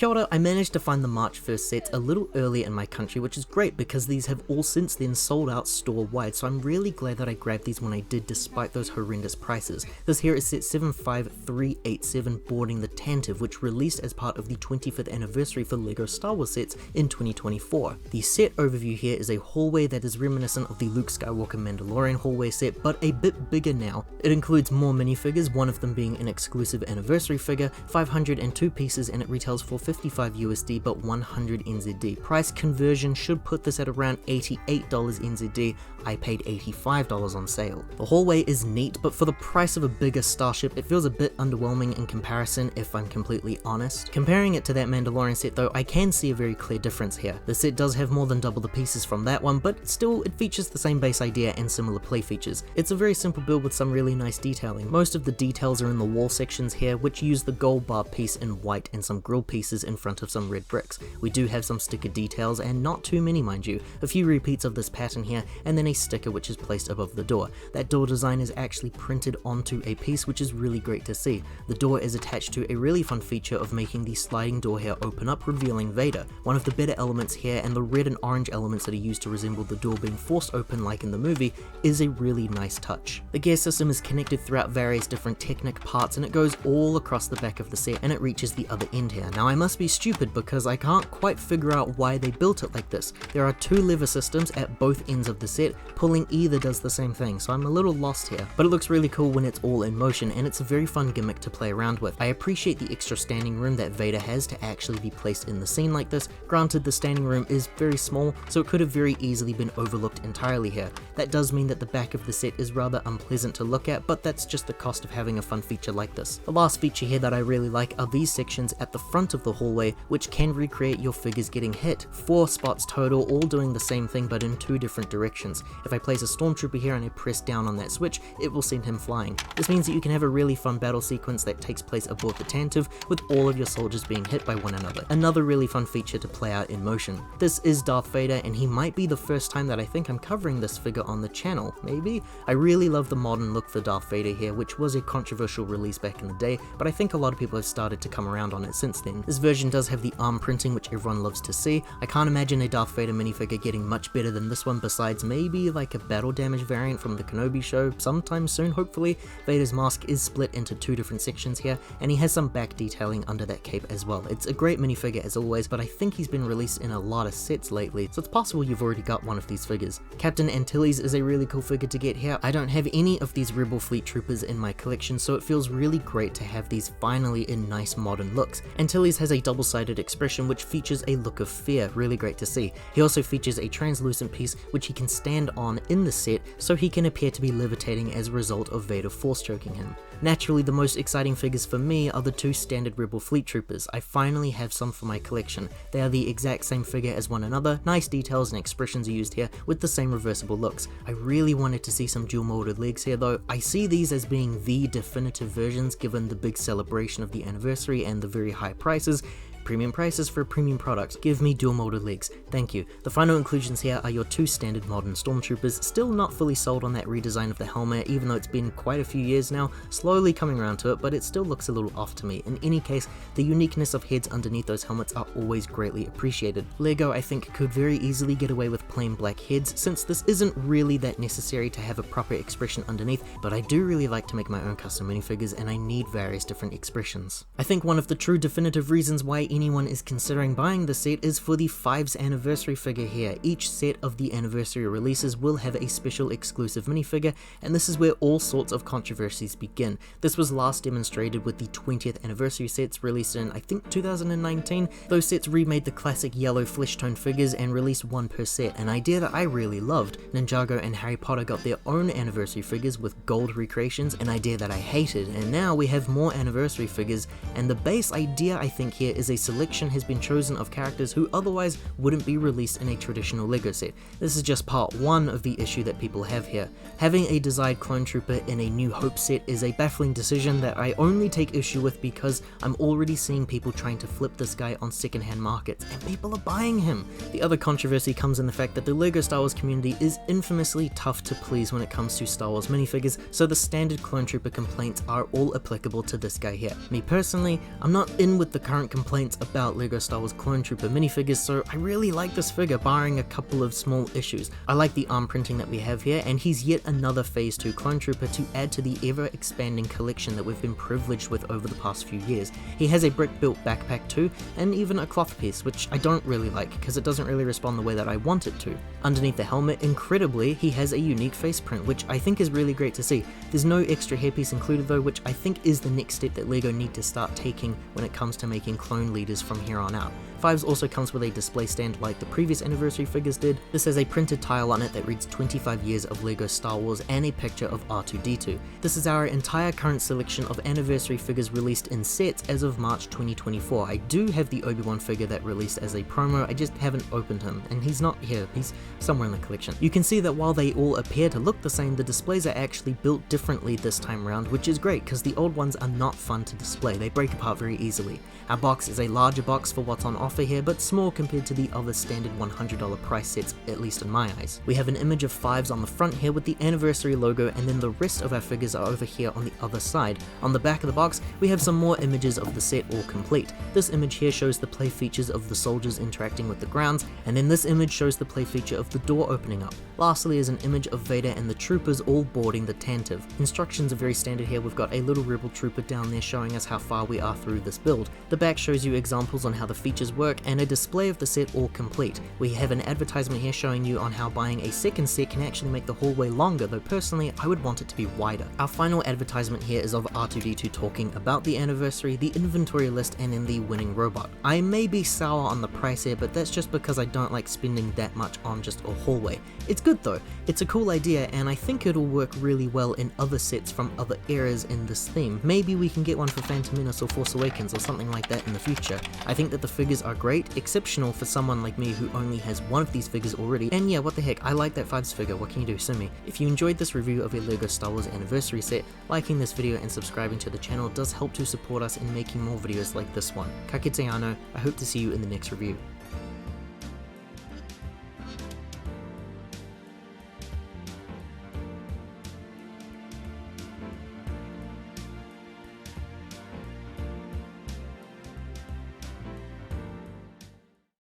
Kia ora, I managed to find the March 1st sets a little early in my country, which is great because these have all since then sold out store-wide, so I'm really glad that I grabbed these when I did despite those horrendous prices. This here is set 75387 boarding the Tantive, which released as part of the 25th anniversary for LEGO Star Wars sets in 2024. The set overview here is a hallway that is reminiscent of the Luke Skywalker Mandalorian hallway set, but a bit bigger now. It includes more minifigures, one of them being an exclusive anniversary figure, 502 pieces, and it retails for 55 USD but 100 NZD. Price conversion should put this at around $88 NZD. I paid $85 on sale. The hallway is neat, but for the price of a bigger starship, it feels a bit underwhelming in comparison, if I'm completely honest. Comparing it to that Mandalorian set though, I can see a very clear difference here. The set does have more than double the pieces from that one, but still it features the same base idea and similar play features. It's a very simple build with some really nice detailing. Most of the details are in the wall sections here, which use the gold bar piece in white and some grille pieces in front of some red bricks. We do have some sticker details, and not too many mind you. A few repeats of this pattern here, and then a sticker which is placed above the door. That door design is actually printed onto a piece, which is really great to see. The door is attached to a really fun feature of making the sliding door here open up, revealing Vader. One of the better elements here, and the red and orange elements that are used to resemble the door being forced open like in the movie, is a really nice touch. The gear system is connected throughout various different Technic parts, and it goes all across the back of the set, and it reaches the other end here. Now I must be stupid because I can't quite figure out why they built it like this. There are two lever systems at both ends of the set, pulling either does the same thing, so I'm a little lost here. But it looks really cool when it's all in motion, and it's a very fun gimmick to play around with. I appreciate the extra standing room that Vader has to actually be placed in the scene like this. Granted, the standing room is very small, so it could have very easily been overlooked entirely here. That does mean that the back of the set is rather unpleasant to look at, but that's just the cost of having a fun feature like this. The last feature here that I really like are these sections at the front of the hallway, which can recreate your figures getting hit. 4 spots total, all doing the same thing but in 2 different directions. If I place a Stormtrooper here and I press down on that switch, it will send him flying. This means that you can have a really fun battle sequence that takes place aboard the Tantive, with all of your soldiers being hit by one another. Another really fun feature to play out in motion. This is Darth Vader, and he might be the first time that I think I'm covering this figure on the channel, maybe? I really love the modern look for Darth Vader here, which was a controversial release back in the day, but I think a lot of people have started to come around on it since then. This version does have the arm printing, which everyone loves to see. I can't imagine a Darth Vader minifigure getting much better than this one, besides maybe like a battle damage variant from the Kenobi show sometime soon, hopefully. Vader's mask is split into 2 different sections here, and he has some back detailing under that cape as well. It's a great minifigure as always, but I think he's been released in a lot of sets lately, so it's possible you've already got one of these figures. Captain Antilles is a really cool figure to get here. I don't have any of these Rebel Fleet Troopers in my collection, so it feels really great to have these finally in nice modern looks. Antilles has a double-sided expression which features a look of fear, really great to see. He also features a translucent piece which he can stand on in the set, so he can appear to be levitating as a result of Vader force choking him. Naturally, the most exciting figures for me are the 2 standard Rebel Fleet Troopers. I finally have some for my collection. They are the exact same figure as one another, nice details and expressions are used here with the same reversible looks. I really wanted to see some dual molded legs here though. I see these as being the definitive versions given the big celebration of the anniversary and the very high prices. Premium prices for a premium product. Give me dual molded legs. Thank you. The final inclusions here are your 2 standard modern Stormtroopers. Still not fully sold on that redesign of the helmet, even though it's been quite a few years now. Slowly coming around to it, but it still looks a little off to me. In any case, the uniqueness of heads underneath those helmets are always greatly appreciated. LEGO, I think, could very easily get away with plain black heads, since this isn't really that necessary to have a proper expression underneath, but I do really like to make my own custom minifigures, and I need various different expressions. I think one of the true definitive reasons why anyone is considering buying the set is for the 5's anniversary figure here. Each set of the anniversary releases will have a special exclusive minifigure, and this is where all sorts of controversies begin. This was last demonstrated with the 20th anniversary sets released in, I think, 2019. Those sets remade the classic yellow flesh tone figures and released 1 per set, an idea that I really loved. Ninjago and Harry Potter got their own anniversary figures with gold recreations, an idea that I hated, and now we have more anniversary figures, and the base idea I think here is a selection has been chosen of characters who otherwise wouldn't be released in a traditional LEGO set. This is just part 1 of the issue that people have here. Having a desired clone trooper in a New Hope set is a baffling decision that I only take issue with because I'm already seeing people trying to flip this guy on secondhand markets, and people are buying him. The other controversy comes in the fact that the LEGO Star Wars community is infamously tough to please when it comes to Star Wars minifigures, so the standard clone trooper complaints are all applicable to this guy here. Me personally, I'm not in with the current complaints complaints about LEGO Star Wars Clone Trooper minifigures, so I really like this figure barring a couple of small issues. I like the arm printing that we have here, and he's yet another Phase 2 Clone Trooper to add to the ever-expanding collection that we've been privileged with over the past few years. He has a brick-built backpack too, and even a cloth piece, which I don't really like because it doesn't really respond the way that I want it to. Underneath the helmet, incredibly, he has a unique face print, which I think is really great to see. There's no extra hairpiece included though, which I think is the next step that LEGO need to start taking when it comes to making clone leaders from here on out. Fives also comes with a display stand like the previous anniversary figures did. This has a printed tile on it that reads 25 years of LEGO Star Wars and a picture of R2-D2. This is our entire current selection of anniversary figures released in sets as of March 2024. I do have the Obi-Wan figure that released as a promo, I just haven't opened him, and he's not here, he's somewhere in the collection. You can see that while they all appear to look the same, the displays are actually built differently this time around, which is great because the old ones are not fun to display, they break apart very easily. Our box is a larger box for what's on offer here, but small compared to the other standard $100 price sets, at least in my eyes. We have an image of Fives on the front here with the anniversary logo, and then the rest of our figures are over here on the other side. On the back of the box, we have some more images of the set all complete. This image here shows the play features of the soldiers interacting with the grounds, and then this image shows the play feature of the door opening up. Lastly is an image of Vader and the troopers all boarding the Tantive. Instructions are very standard here. We've got a little rebel trooper down there showing us how far we are through this build. The back shows you examples on how the features work and a display of the set all complete. We have an advertisement here showing you on how buying a second set can actually make the hallway longer, though personally I would want it to be wider. Our final advertisement here is of R2-D2 talking about the anniversary, the inventory list, and then the winning robot. I may be sour on the price here, but that's just because I don't like spending that much on just a hallway. It's good though, it's a cool idea, and I think it'll work really well in other sets from other eras in this theme. Maybe we can get one for Phantom Menace or Force Awakens or something like that in the future. I think that the figures are great, exceptional for someone like me who only has one of these figures already, and yeah, what the heck, I like that Fives figure, what can you do, sue me. If you enjoyed this review of a LEGO Star Wars anniversary set, liking this video and subscribing to the channel does help to support us in making more videos like this one. Ka kite anō, I hope to see you in the next review.